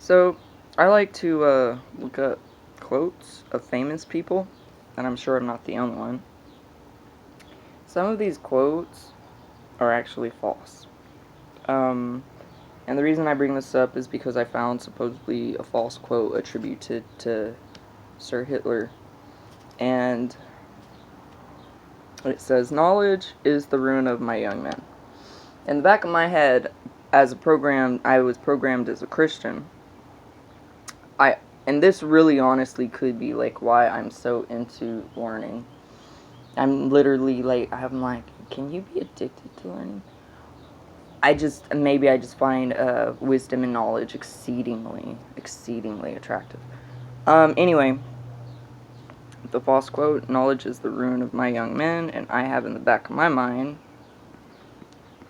So, I like to look up quotes of famous people, and I'm sure I'm not the only one. Some of these quotes are actually false. Um, and the reason I bring this up is because I found supposedly a false quote attributed to Sir Hitler. And it says, "Knowledge is the ruin of my young men." In the back of my head, I was programmed as a Christian. And this really honestly could be like why I'm so into learning. I'm literally like, I'm like, can you be addicted to learning? Maybe I just find wisdom and knowledge exceedingly attractive. Anyway, the false quote, "Knowledge is the ruin of my young men," and I have in the back of my mind,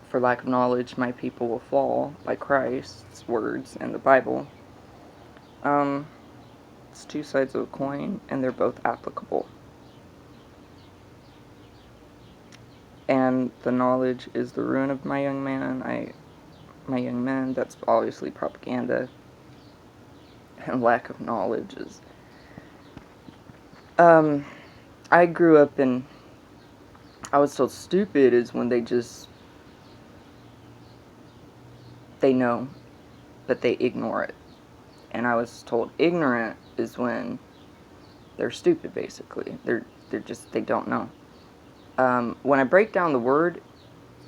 "For lack of knowledge, my people will fall," by Christ's words in the Bible. It's two sides of a coin, and they're both applicable. And the knowledge is the ruin of my young men, that's obviously propaganda. And lack of knowledge is... I grew up in... I was told stupid is when they know, but they ignore it. And I was told ignorant is when they're stupid, basically. They don't know. When I break down the word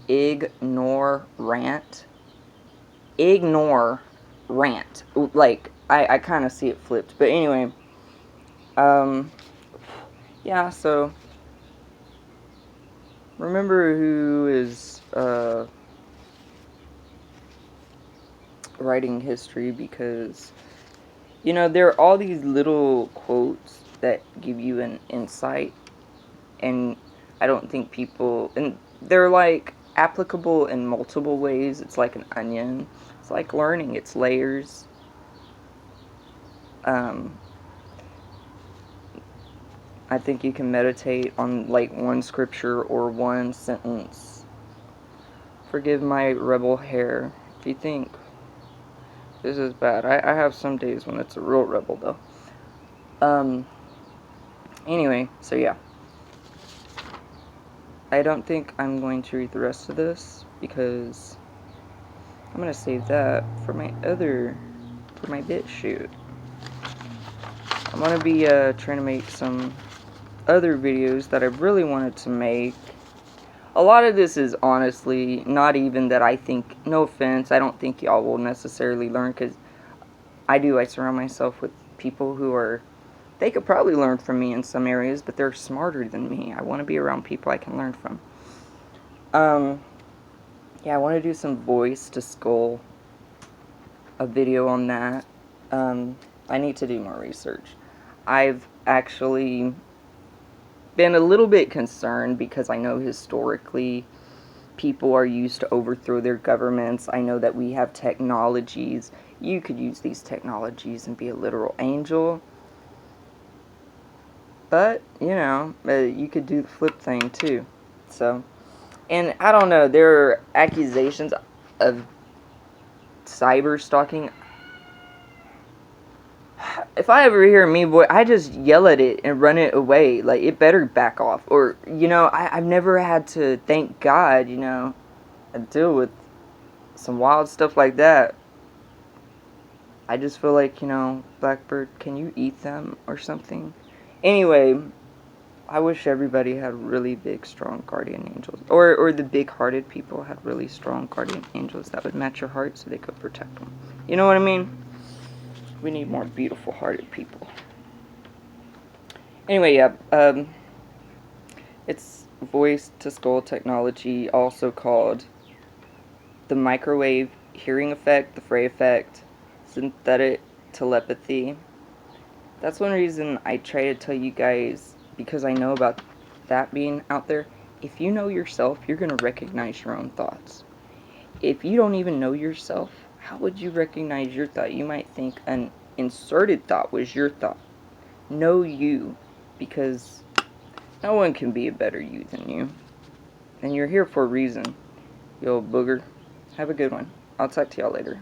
ignore rant, like, I kind of see it flipped. But anyway, yeah, so, remember who is, writing history, because, there are all these little quotes that give you an insight, and I don't think people, and they're like applicable in multiple ways. It's like an onion. It's like learning. It's layers. I think you can meditate on like one scripture or one sentence. "Forgive my rebel hair." If you think this is bad, I have some days when it's a real rebel though. Anyway, so yeah. I don't think I'm going to read the rest of this because I'm going to save that for my bit shoot. I'm going to be trying to make some other videos that I really wanted to make. A lot of this is honestly not even that I think, no offense, I don't think y'all will necessarily learn, because I surround myself with people who they could probably learn from me in some areas, but they're smarter than me. I want to be around people I can learn from. Yeah, I want to do some voice to skull, a video on that. I need to do more research. I've actually been a little bit concerned because I know historically people are used to overthrow their governments. I know that we have technologies. You could use these technologies and be a literal angel. But, you could do the flip thing too. So, and I don't know, there are accusations of cyber stalking. If I ever hear a mean boy, I just yell at it and run it away. Like, it better back off. Or, I've never had to, thank God, deal with some wild stuff like that. I just feel like, Blackbird, can you eat them or something? Anyway, I wish everybody had really big, strong guardian angels. Or the big-hearted people had really strong guardian angels that would match your heart so they could protect them. You know what I mean? We need more beautiful-hearted people. Anyway, yeah, it's voice-to-skull technology, also called the microwave hearing effect, the Frey effect, synthetic telepathy. That's one reason I try to tell you guys, because I know about that being out there. If you know yourself, you're going to recognize your own thoughts. If you don't even know yourself, how would you recognize your thought? You might think an inserted thought was your thought. Know you, because no one can be a better you than you. And you're here for a reason, you old booger. Have a good one. I'll talk to y'all later.